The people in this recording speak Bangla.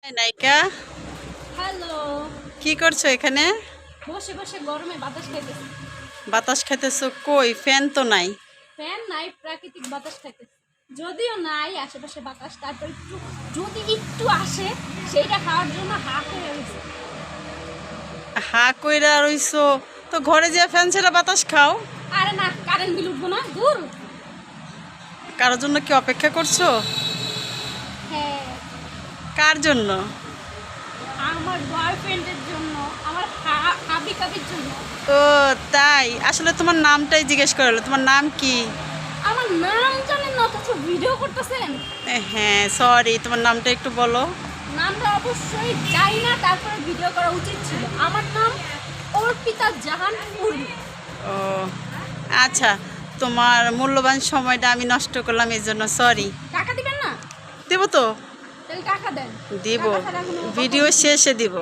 নায়িকা, হ্যালো। কি করছো এখানে? বসে বসে গরমে বাতাস খাইতেছি। বাতাস খাইতেছো? কই ফ্যান তো নাই। ফ্যান নাই, প্রাকৃতিক বাতাস খাইতেছি। যদিও নাই আশেপাশে বাতাস, তারপর একটু যদি একটু আসে সেইটা খাওয়ার জন্য হা করে রয়েছে। হা কইরা রইছো তো ঘরে যে ফ্যান ছেড়ে বাতাস খাও। আরে না, কারেন্ট বিল উঠবো না, দূর। কারোর জন্য কি অপেক্ষা করছো? হ্যাঁ, কার জন্য? আমার বয়ফ্রেন্ডের জন্য, আমার হাবি কাবির জন্য। ও তাই? আসলে তোমার নামটাই জিজ্ঞেস করলো, তোমার নাম কি? আমার নাম জানেন না, অথচ ভিডিও করতেছেন। হ্যাঁ সরি, তোমার নামটা একটু বলো। নামটা অবশ্যই জানি না, তারপরে ভিডিও করা উচিত ছিল। আমার নাম অর্পিতা জাহান উর্মি। ও আচ্ছা, তোমার মূল্যবান সময়টা আমি নষ্ট করলাম, এই জন্য সরি। টাকা দিবেন না? দেবো তো, তাহলে টাকা দেন। দিব, টাকা ছাড়া কোনো কথা ভিডিও বলছি না। শেষে দিব।